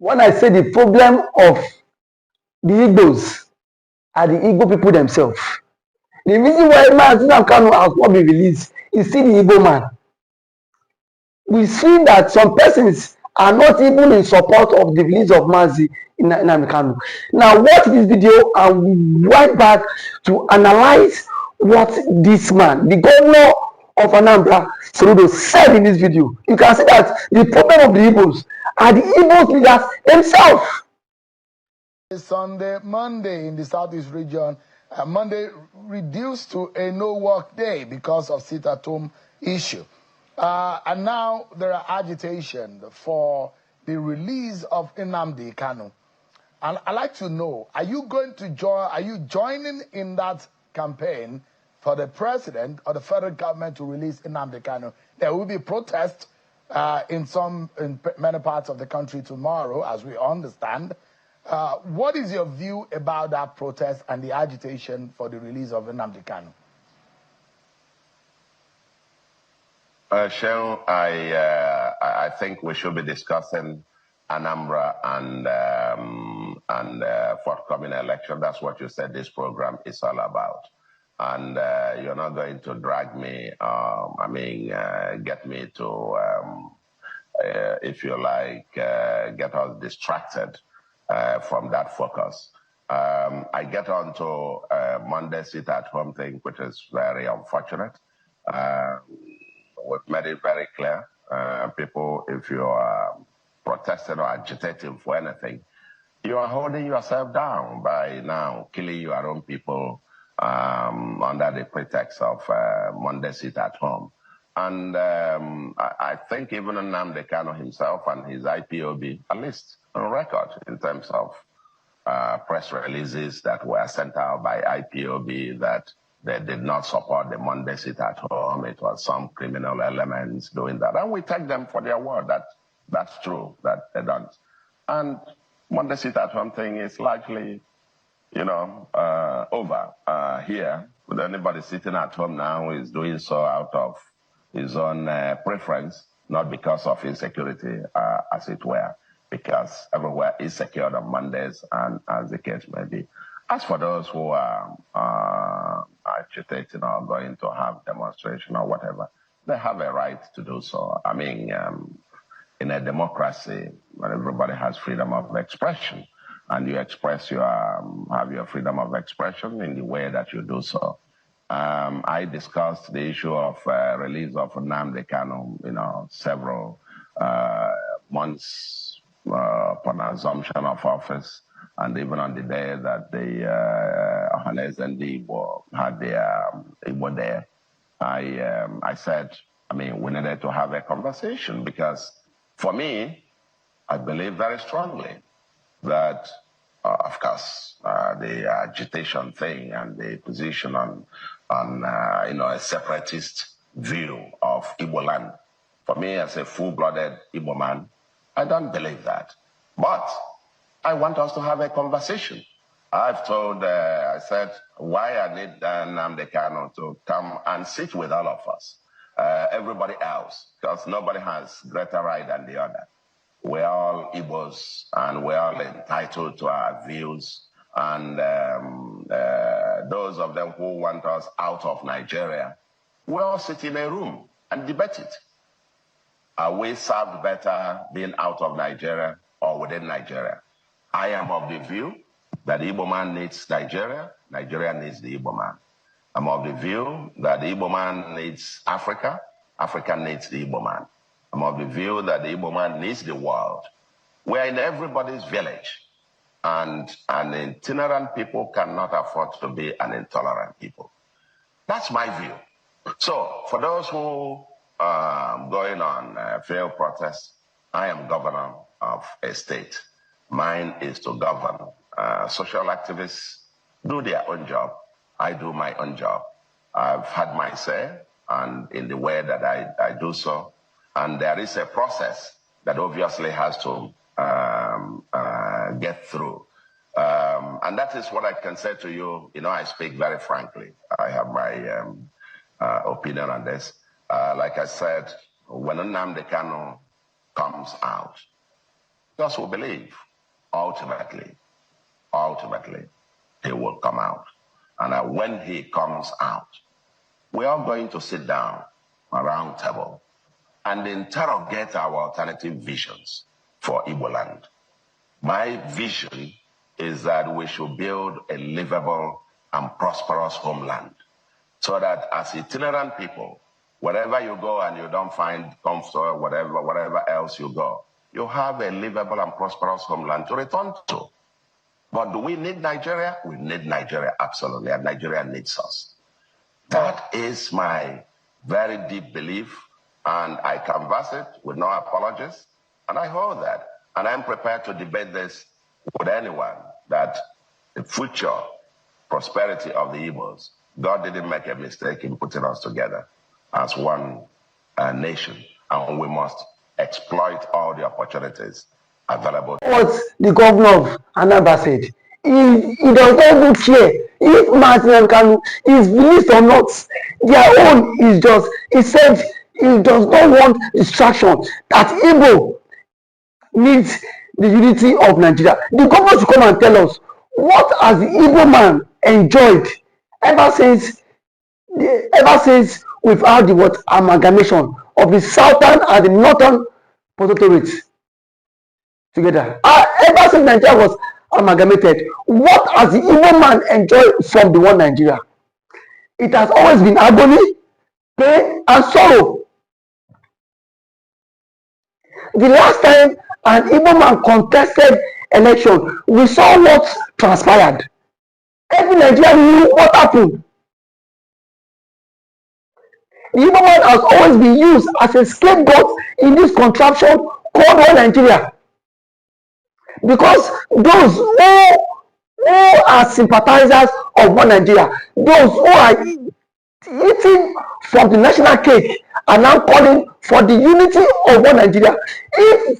When I say the problem of the Igbos are the Igbo people themselves. The reason why Nnamdi Kanu has not been released is still the Igbo man. We see that some persons are not even in support of the release of Nnamdi Kanu. Now, watch this video and right back to analyze what this man, the governor of Anambra, Soludo, said in this video. You can see that the problem of the Igbos are the Igbos leaders themselves. Sunday, Monday in the Southeast region, Monday reduced to a no-work day because of sit-at-home issue. And now there are agitation for the release of Nnamdi Kanu. And I'd like to know, are you going to join, are you joining in that campaign for the president or the federal government to release Nnamdi Kanu? There will be protests in many parts of the country tomorrow, as we understand. What is your view about that protest and the agitation for the release of Nnamdi Kanu? Shell, I think we should be discussing Anambra and forthcoming election. That's what you said this program is all about. And you're not going to drag me, get me to, if you like, get us distracted from that focus. I get on to Monday sit-at-home thing, which is very unfortunate. We've made it very clear. People, if you are protesting or agitating for anything, you are holding yourself down by now killing your own people under the pretext of Monday sit-at-home. And I think even Nnamdi Kanu himself and his IPOB, at least on record in terms of press releases that were sent out by IPOB that they did not support the Monday sit-at-home. It was some criminal elements doing that. And we take them for their word that that's true, that they don't. And Monday sit-at-home thing is likely, you know, over here. With anybody sitting at home now is doing so out of his own preference, not because of insecurity, as it were, because everywhere is secured on Mondays, and as the case may be. As for those who are agitating or going to have demonstration or whatever, they have a right to do so. I mean, in a democracy, where everybody has freedom of expression, and you express have your freedom of expression in the way that you do so. I discussed the issue of release of Nnamdi Kanu, you know, several months upon assumption of office. And even on the day that the Ohanes and the Igbo had their Igbo there, I said, I mean, we needed to have a conversation because for me, I believe very strongly that, of course, the agitation thing and the position on you know, a separatist view of Igbo land. For me, as a full-blooded Igbo man, I don't believe that. But I want us to have a conversation. I've told, I said, why I need Nnamdi Kanu to come and sit with all of us, everybody else, because nobody has greater right than the other. We're all Igbos, and we're all entitled to our views. And those of them who want us out of Nigeria, we all sit in a room and debate it. Are we served better being out of Nigeria or within Nigeria? I am of the view that the Igbo man needs Nigeria, Nigeria needs the Igbo man. I'm of the view that the Igbo man needs Africa, Africa needs the Igbo man. I'm of the view that the Igbo man needs the world. We're in everybody's village, and an itinerant people cannot afford to be an intolerant people. That's my view. So, for those who are going on failed protests, I am governor of a state. Mine is to govern. Social activists do their own job. I do my own job. I've had my say, and in the way that I do so. And there is a process that obviously has to get through. And that is what I can say to you. You know, I speak very frankly. I have my opinion on this. Like I said, when Nnamdi Kanu comes out, because we believe ultimately, he will come out. And when he comes out, we are going to sit down around table and interrogate our alternative visions for Igbo land. My vision is that we should build a livable and prosperous homeland so that as itinerant people, wherever you go and you don't find comfort, whatever else you go, you have a livable and prosperous homeland to return to. But do we need Nigeria? We need Nigeria, absolutely, and Nigeria needs us. That is my very deep belief, and I canvass it with no apologies, and I hold that. And I'm prepared to debate this with anyone, that the future prosperity of the Igbos, God didn't make a mistake in putting us together as one nation, and we must exploit all the opportunities available. What the governor of Anambra said, he does not even care if Martin Kanu is released or not. Their own is just, he said he does not want distraction, that Igbo needs the unity of Nigeria. The governor should come and tell us, what has the Igbo man enjoyed ever since we've had the what amalgamation of the southern and the northern protectorates together. Ever since Nigeria was amalgamated, what has the Igbo man enjoyed from the one Nigeria? It has always been agony, pain, and sorrow. The last time an Igbo man contested election, we saw what transpired. Every Nigerian knew what happened. The Igbo man has always been used as a scapegoat in this contraption called one Nigeria. Because those who are sympathizers of one Nigeria, those who are eating from the national cake, are now calling for the unity of one Nigeria. If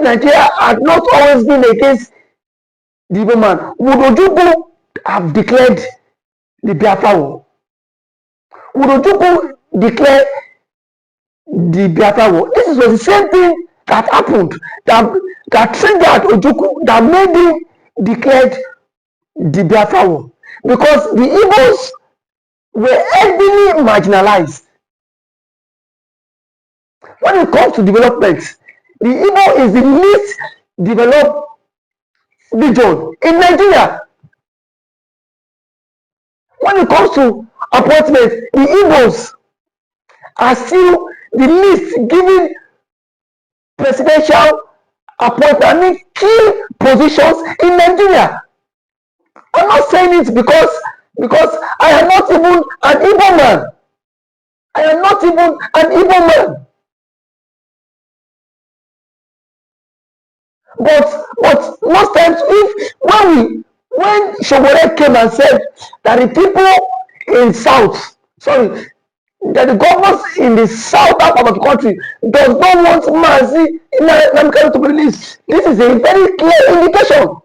Nigeria had not always been against the Igbo man, would Ojukwu have declared the Biafra war? Would Ojukwu declare the Biafra war? This was the same thing that happened, that triggered Ojukwu, that made him declared the Biafra war. Because the Igbos were heavily marginalized. When it comes to development, the Igbo is the least developed region in Nigeria. When it comes to appointments, the Igbos are still the least given presidential appointment, I mean key positions in Nigeria. I'm not saying it because I am not even an Igbo man. I am not even an Igbo man. But most times, when Shogore came and said that the people in that the governors in the southern part of the country does not want Mazi Nnamdi to be released, this is a very clear indication.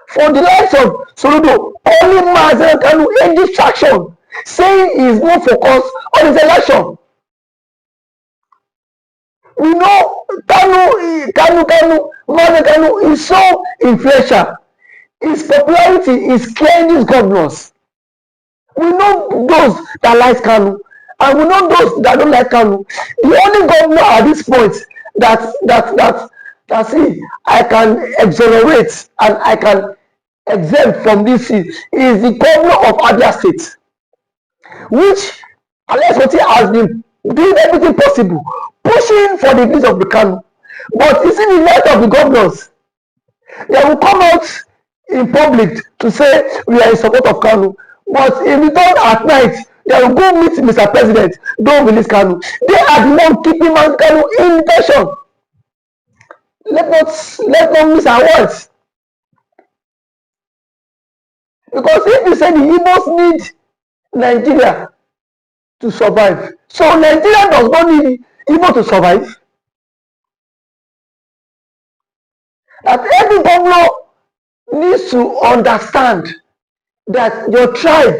For the likes of Soludo, only Mazi Nnamdi a distraction, saying he is more focused on his election. We know Mazi Kanu is so influential. His popularity is clear in these governors. We know those that like Kanu, and we know those that don't like Kanu. The only governor at this point that see I can exonerate and I can exempt from this is the governor of Abia State, which Alex Oti has been doing everything possible, pushing for the release of the Kanu. But you see the light of the governors, they will come out in public to say we are in support of Kanu. But in return at night, they will go meet Mr. President, don't release Kanu. They are the one keeping Kanu in detention. Let's not miss our words. Because if you say the Igbos need Nigeria to survive, so Nigeria does not need Igbo to survive. That every governor needs to understand that your tribe,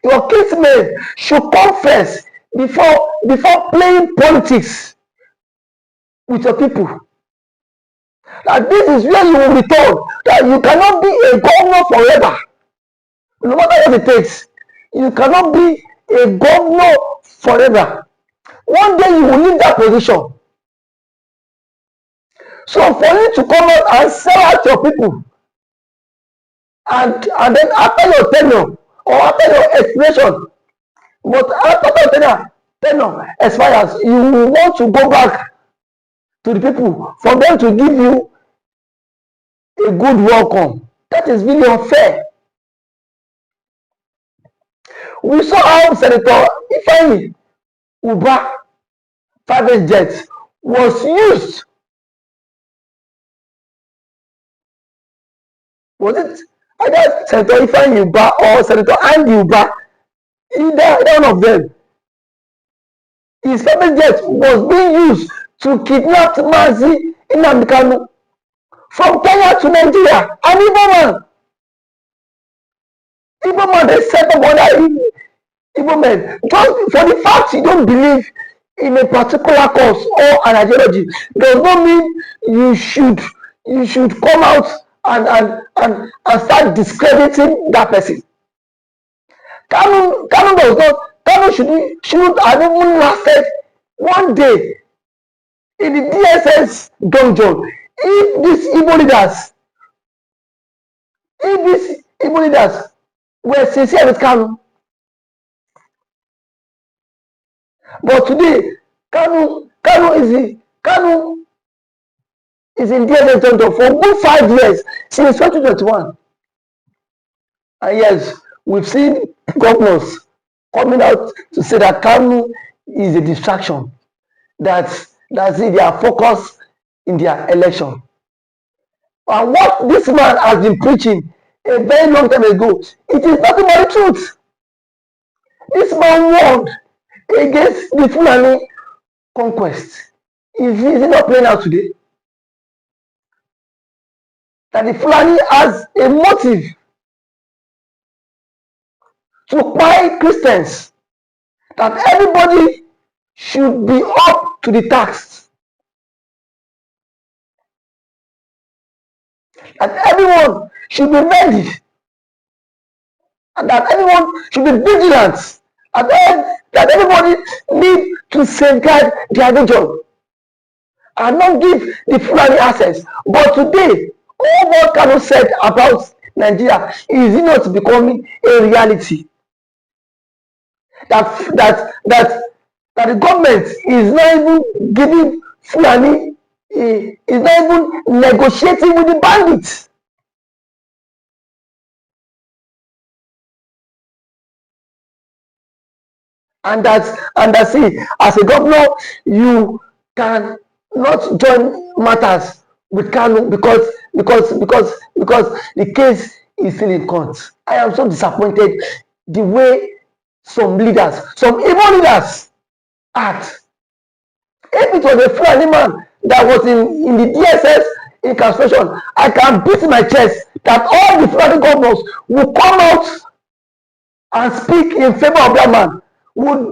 your kinsmen should come first before playing politics. with your people. That this is where you will return. That you cannot be a governor forever. No matter what it takes. You cannot be a governor forever. One day you will leave that position. So for you to come out and sell out your people, and then after your tenure or after your expiration, but after your tenure expires, you want to go back to the people for them to give you a good welcome. That is really unfair. We saw how Senator Ifeanyi Uba private jet was used. Was it either Senator Ifeanyi Uba or Senator Andy Uba? Either one of them. His private jet was being used to kidnap Mazi Nnamdi Kanu from Kenya to Nigeria. An Igbo man, they set up other Igbo men. Just for the fact you don't believe in a particular cause or an ideology does not mean you should come out and start discrediting that person. Kanu does not. Kanu shouldn't have even lasted one day in the DSS dungeon if these Igbo leaders were sincere with Kanu. But today, Kanu is in DSS dungeon for good 5 years since 2021. And yes, we've seen governors coming out to say that Kanu is a distraction. That's it, they are focused in their election. And what this man has been preaching a very long time ago, it is nothing but the truth. This man warned against the Fulani conquest. Is he not playing out today? That the Fulani has a motive to buy Christians. That everybody should be up to the tax. That everyone should be ready. And that everyone should be vigilant. And that everybody need to safeguard their religion. And not give the Fulani access. But today, all what Kanu said about Nigeria is not becoming a reality. That the government is not even giving Fulani, is not even negotiating with the bandits. And that's it. As a governor, you can not join matters with Kanu because the case is still in court. I am so disappointed the way some leaders, some Igbo leaders act. If it was a Fulani man that was in the DSS incarceration, I can beat my chest that all the Fulani governors will come out and speak in favor of that man, will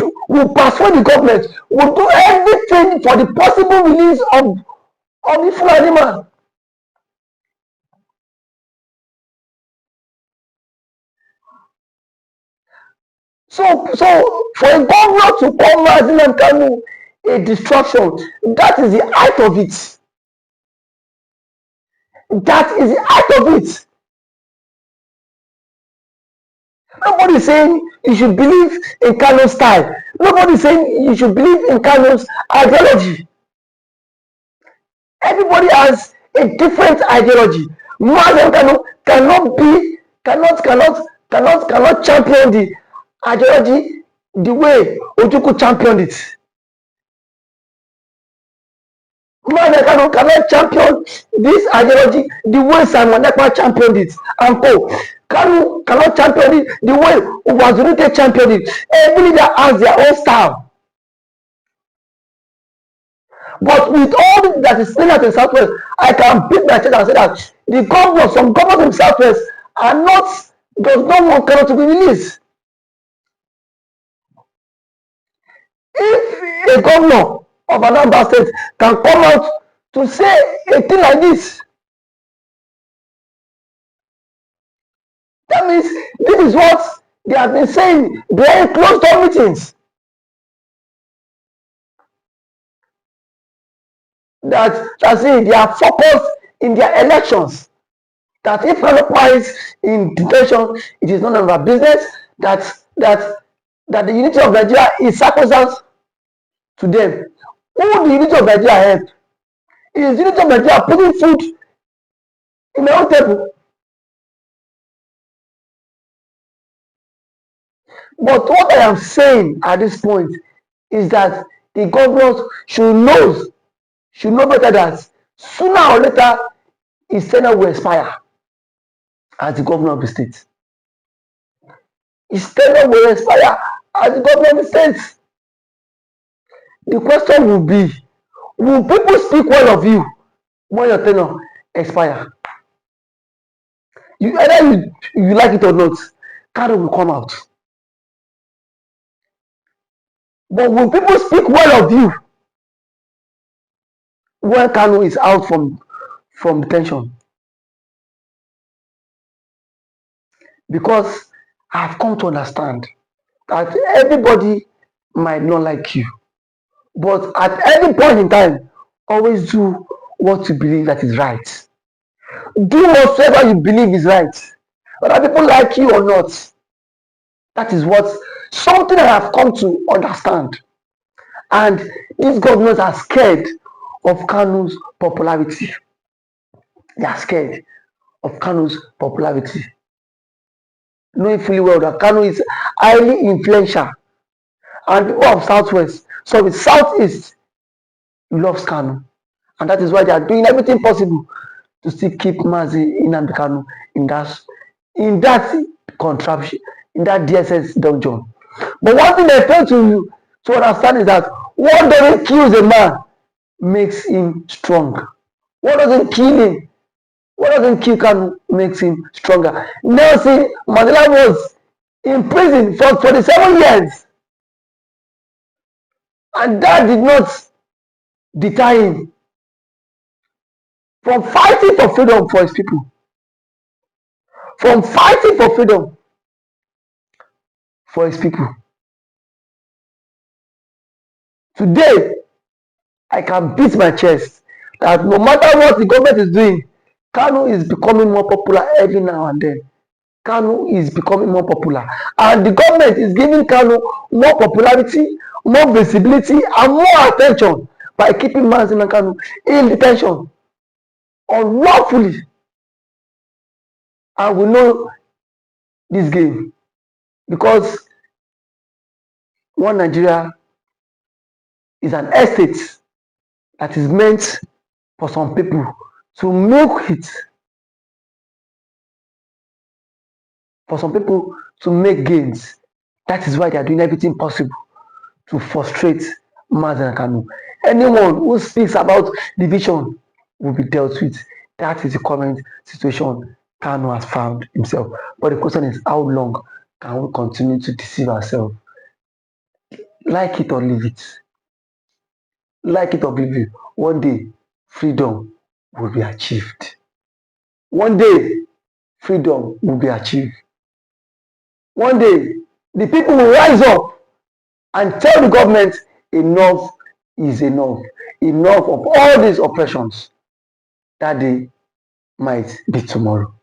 persuade the government, will do everything for the possible release of the Fulani man. So for a governor to call Mazi Kanu a distraction, that is the height of it. That is the height of it. Nobody is saying you should believe in Kanu's style. Nobody is saying you should believe in Kanu's ideology. Everybody has a different ideology. Mazi Kanu cannot champion the ideology the way Ojukwu championed it. Mazi Kanu cannot champion this ideology the way Simon Ekpa championed it and co. Kanu cannot champion it the way Ubazurike championed it. Every leader has their own style. But with all that is playing out in Southwest, I can beat my chest and say that the governors, some governors in Southwest does not want Kanu to be released. If a governor of Anambra State can come out to say a thing like this. That means this is what they have been saying during closed door meetings. That say they are focused in their elections. That if Kanu'S is in detention, it is none of our business. That the unity of Nigeria is sacsocrant to them. Who the unity of Nigeria help? It is unity of Nigeria putting food in their own table. But what I am saying at this point is that the governors should know better that sooner or later his tenure will expire as the governor of the state. His tenure will expire as the governor of the state. The question will be, will people speak well of you when your tenure expire? Either you like it or not, Kanu will come out. But will people speak well of you when Kanu is out from detention? Because I've come to understand that everybody might not like you, but at any point in time, always do what you believe that is right. Do whatever you believe is right, whether people like you or not. That is something I have come to understand. And these governors are scared of Kanu's popularity. They are scared of Kanu's popularity, knowing fully well that Kanu is highly influential. And people of Southeast loves Kanu. And that is why they are doing everything possible to still keep Mazi Nnamdi Kanu in that contraption, in that DSS dungeon. But one thing they fail to understand is that what doesn't kill a man makes him strong. What doesn't kill him, what doesn't kill Kanu makes him stronger. Nelson Mandela was in prison for 27 years. And that did not deter him from fighting for freedom for his people. From fighting for freedom for his people. Today, I can beat my chest that no matter what the government is doing, Kanu is becoming more popular every now and then. Kanu is becoming more popular. And the government is giving Kanu more popularity, more visibility, and more attention by keeping Mazi Nnamdi Kanu in detention unlawfully. And we know this game because one Nigeria is an estate that is meant for some people to milk it, for some people to make gains. That is why they are doing everything possible to frustrate Mazi Nnamdi Kanu. Anyone who speaks about division will be dealt with. That is the current situation Kanu has found himself. But the question is, how long can we continue to deceive ourselves? Like it or leave it. Like it or leave it. One day, freedom will be achieved. One day, freedom will be achieved. One day, the people will rise up and tell the government enough is enough. Enough of all these oppressions. That day might be tomorrow.